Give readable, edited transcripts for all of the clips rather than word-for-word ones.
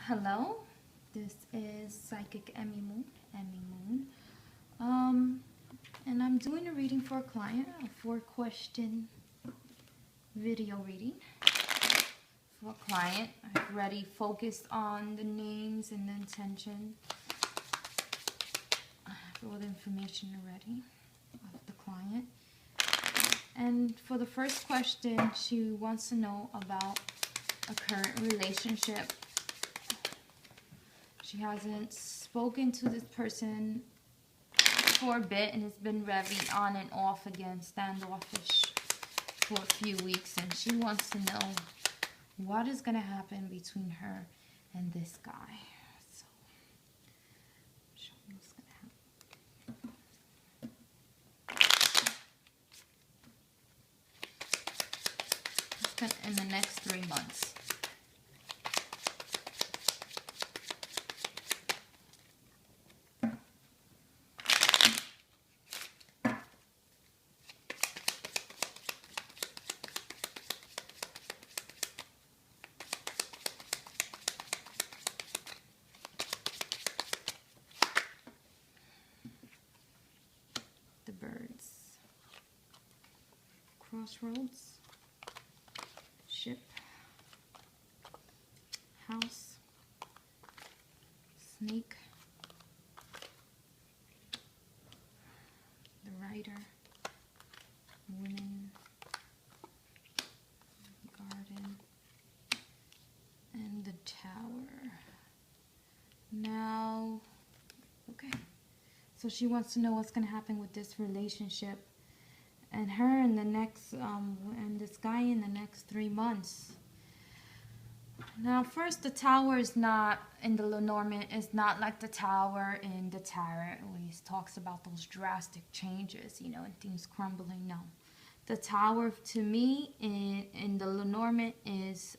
Hello, this is Psychic Emmy Moon. And I'm doing a reading for a client, a 4-question video reading for a client. I've already focused on the names and the intention. I have all the information already of the client. And for the first question, she wants to know about a current relationship. She hasn't spoken to this person for a bit, and it's been very on and off again, standoffish for a few weeks. And she wants to know what is going to happen between her and this guy. So, show me what's going to happen. In the next 3 months. The birds. Crossroads. Ship. House. Snake. The rider. Women. Garden. And the tower. Now, okay. So she wants to know what's going to happen with this relationship and her in the next, and this guy in the next 3 months. Now, first, the tower is not, in the Lenormand, is not like the tower in the Tarot, where he talks about those drastic changes, you know, and things crumbling. No. The tower, to me, in the Lenormand is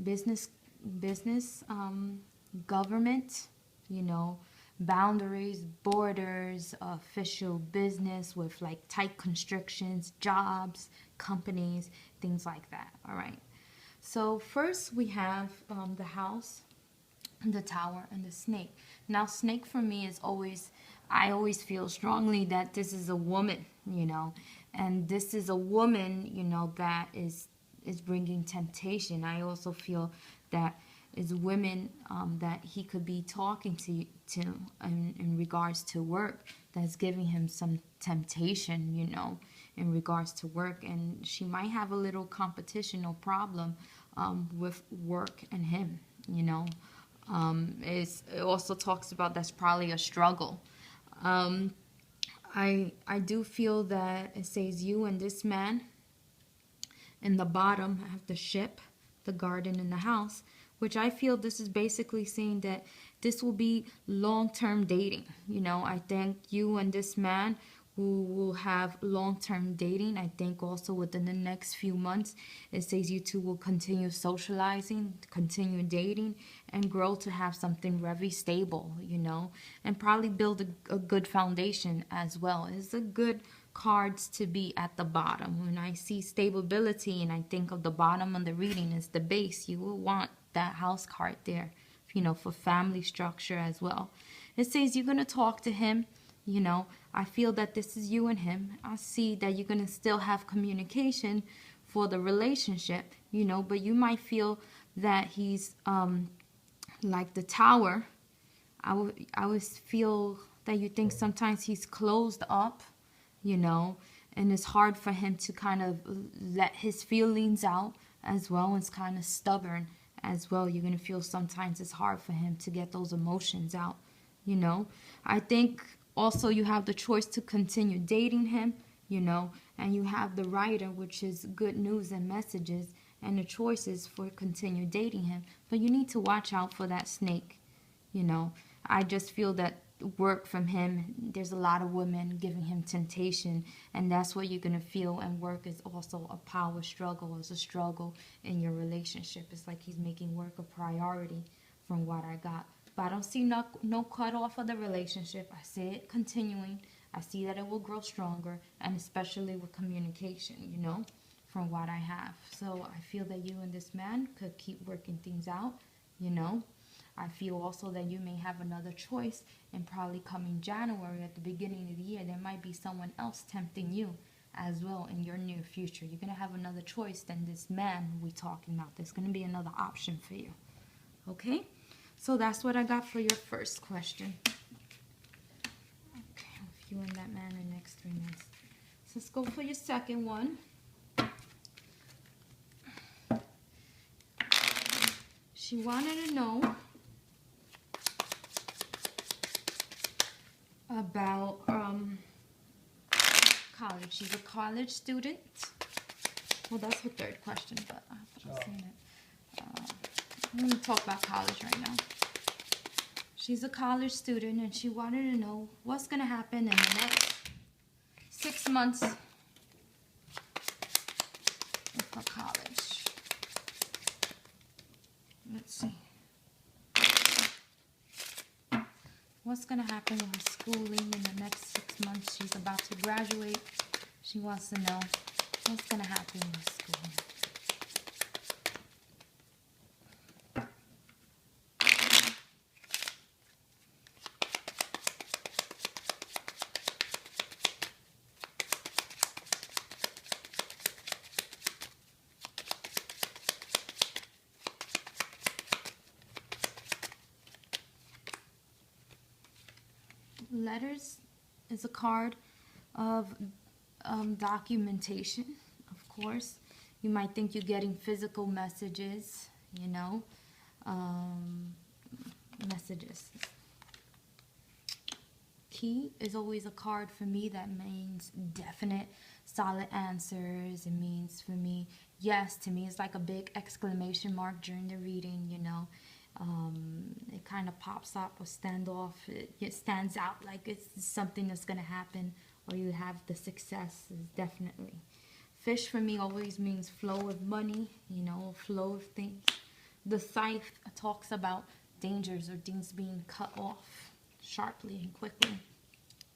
business, government, you know, boundaries, borders, official business with like tight constrictions, jobs, companies, things like that. All right. So first we have the house, the tower, and the snake. Now, snake for me is always, I always feel strongly that this is a woman, you know, and this is a woman, you know, that is bringing temptation. I also feel that is women that he could be talking to in regards to work, that's giving him some temptation, you know, in regards to work. And she might have a little competition or problem with work and him, you know. It also talks about that's probably a struggle. I do feel that it says you and this man. In the bottom, I have the ship, the garden, and the house, which I feel this is basically saying that this will be long-term dating. You know, I think you and this man who will have long-term dating. I think also within the next few months, it says you two will continue socializing, continue dating, and grow to have something very stable, you know, and probably build a good foundation as well. It's a good cards to be at the bottom. When I see stability and I think of the bottom of the reading is the base, you will want that house card there, you know, for family structure as well. It says you're going to talk to him, you know. I feel that this is you and him. I see that you're going to still have communication for the relationship, you know, but you might feel that he's like the tower. I would feel that you think sometimes he's closed up, you know, and it's hard for him to kind of let his feelings out as well. It's kind of stubborn as well. You're going to feel sometimes it's hard for him to get those emotions out, you know. I think also you have the choice to continue dating him, you know, and you have the writer, which is good news and messages, and the choices for continue dating him. But you need to watch out for that snake, you know. I just feel that work from him, there's a lot of women giving him temptation, and that's what you're going to feel. And work is also a power struggle, is a struggle in your relationship. It's like he's making work a priority from what I got. But I don't see no cut off of the relationship. I see it continuing. I see that it will grow stronger, and especially with communication, you know, from what I have. So I feel that you and this man could keep working things out, you know. I feel also that you may have another choice, and probably coming January at the beginning of the year, there might be someone else tempting you as well in your near future. You're going to have another choice than this man we're talking about. There's going to be another option for you. Okay? So that's what I got for your first question. Okay, with you and that man in the next 3 months. So let's go for your second one. She wanted to know about college. She's a college student. Well, that's her third question, but I've seen it. I'm going to talk about college right now. She's a college student, and she wanted to know what's going to happen in the next 6 months with her college. Let's see. What's going to happen with her schooling in the next 6 months? She's about to graduate. She wants to know what's going to happen with schooling. Letters is a card of documentation, of course. You might think you're getting physical messages, you know, messages. Key is always a card for me that means definite, solid answers. It means for me, yes, to me it's like a big exclamation mark during the reading, you know. It kind of pops up or it stands out like it's something that's going to happen, or you have the success, is definitely. Fish for me always means flow of money, you know, flow of things. The scythe talks about dangers or things being cut off sharply and quickly.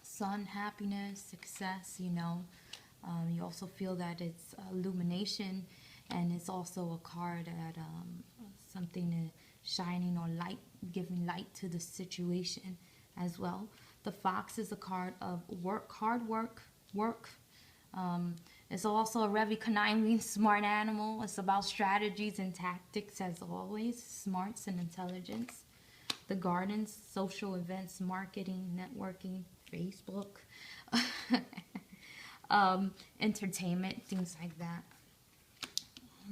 Sun, happiness, success, you know. You also feel that it's illumination, and it's also a card at something shining or light, giving light to the situation as well. The fox is a card of work, hard work. It's also a very conniving, smart animal. It's about strategies and tactics as always, smarts and intelligence. The gardens, social events, marketing, networking, Facebook, entertainment, things like that.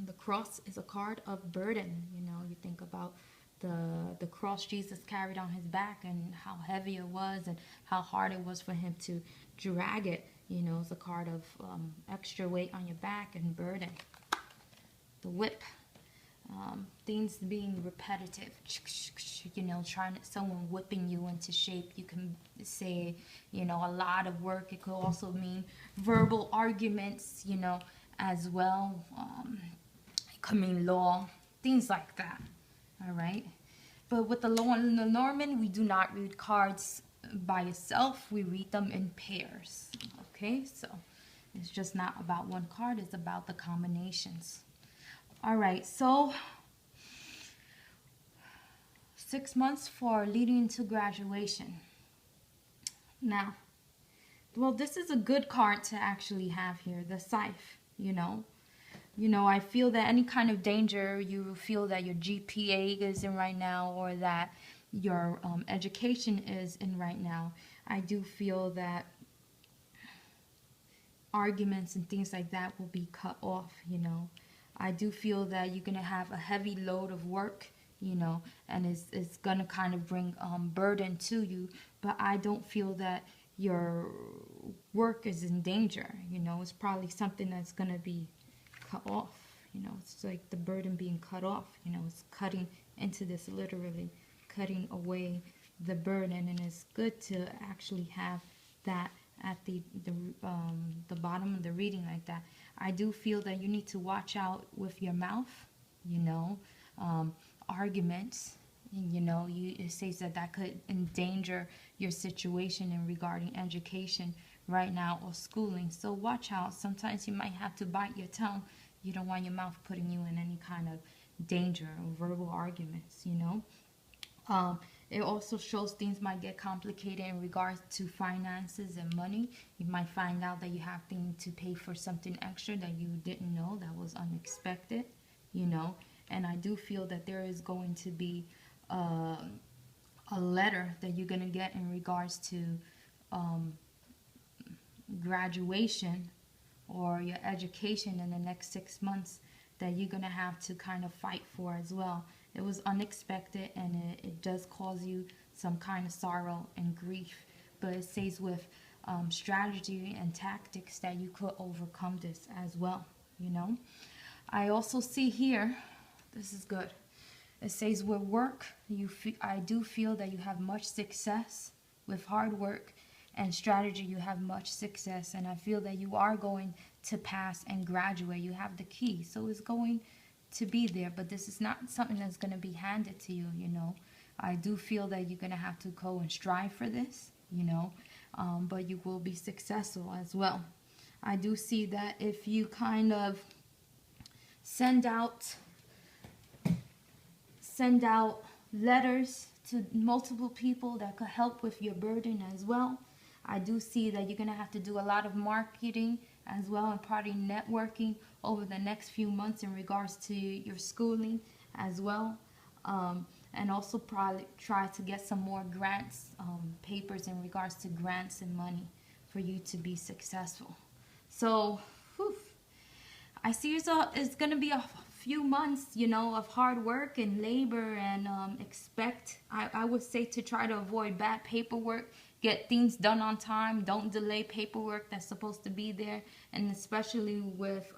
The cross is a card of burden. You know, you think about the cross Jesus carried on his back and how heavy it was and how hard it was for him to drag it. You know, it's a card of extra weight on your back and burden. The whip, things being repetitive. You know, someone whipping you into shape. You can say, you know, a lot of work. It could also mean verbal arguments, you know, as well. It could mean law, things like that. All right. But with the lenormand, we do not read cards by itself. We read them in pairs. Okay, so it's just not about one card. It's about the combinations. All right, so 6 months for leading into graduation. Now, well, this is a good card to actually have here, the scythe, you know. You know, I feel that any kind of danger you feel that your GPA is in right now, or that your education is in right now, I do feel that arguments and things like that will be cut off, you know. I do feel that you're going to have a heavy load of work, you know, and it's going to kind of bring burden to you, but I don't feel that your work is in danger, you know. It's probably something that's going to be cut off, you know. It's like the burden being cut off, you know. It's cutting into this, literally cutting away the burden, and it's good to actually have that at the bottom of the reading like that. I do feel that you need to watch out with your mouth, you know, arguments, you know, it says that could endanger your situation in regarding education right now or schooling. So watch out. Sometimes you might have to bite your tongue. You don't want your mouth putting you in any kind of danger or verbal arguments, you know. It also shows things might get complicated in regards to finances and money. You might find out that you have to pay for something extra that you didn't know, that was unexpected, you know. And I do feel that there is going to be a letter that you're going to get in regards to graduation or your education in the next 6 months that you're going to have to kind of fight for as well. It was unexpected, and it does cause you some kind of sorrow and grief. But it says with strategy and tactics that you could overcome this as well, you know. I also see here, this is good. It says with work, I do feel that you have much success. With hard work and strategy, you have much success. And I feel that you are going to pass and graduate. You have the key. So it's going to be there. But this is not something that's going to be handed to you, you know. I do feel that you're going to have to go and strive for this, you know. But you will be successful as well. I do see that if you kind of send out letters to multiple people that could help with your burden as well. I do see that you're going to have to do a lot of marketing as well and probably networking over the next few months in regards to your schooling as well. And also probably try to get some more grants, papers in regards to grants and money for you to be successful. So, I see it's going to be a few months, you know, of hard work and labor, and I would say to try to avoid bad paperwork, get things done on time, don't delay paperwork that's supposed to be there, and especially with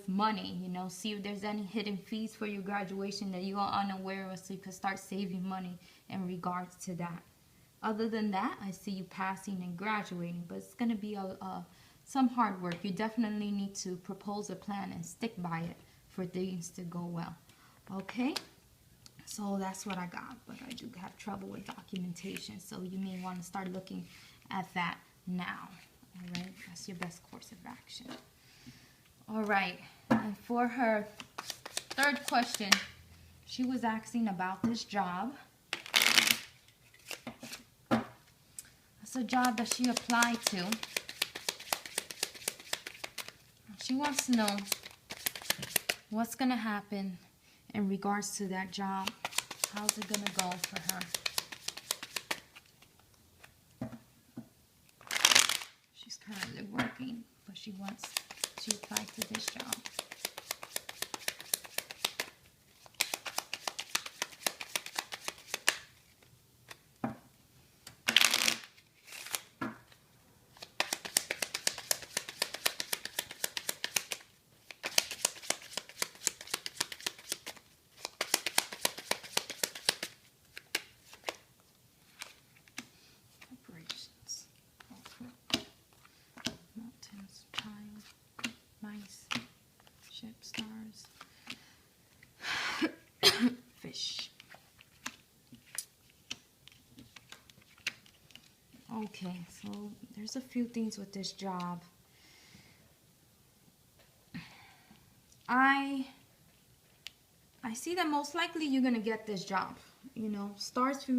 money, you know, see if there's any hidden fees for your graduation that you are unaware of, so you can start saving money in regards to that. Other than that, I see you passing and graduating, but it's going to be some hard work. You definitely need to propose a plan and stick by it for things to go well. Okay? So that's what I got, but I do have trouble with documentation, so you may want to start looking at that now. All right? That's your best course of action. All right. And for her third question, she was asking about this job. It's a job that she applied to. She wants to know what's going to happen in regards to that job. How's it going to go for her? She's currently working, but she applied to this job. Ship, stars, fish. Okay, so there's a few things with this job. I see that most likely you're gonna get this job. You know, stars for me.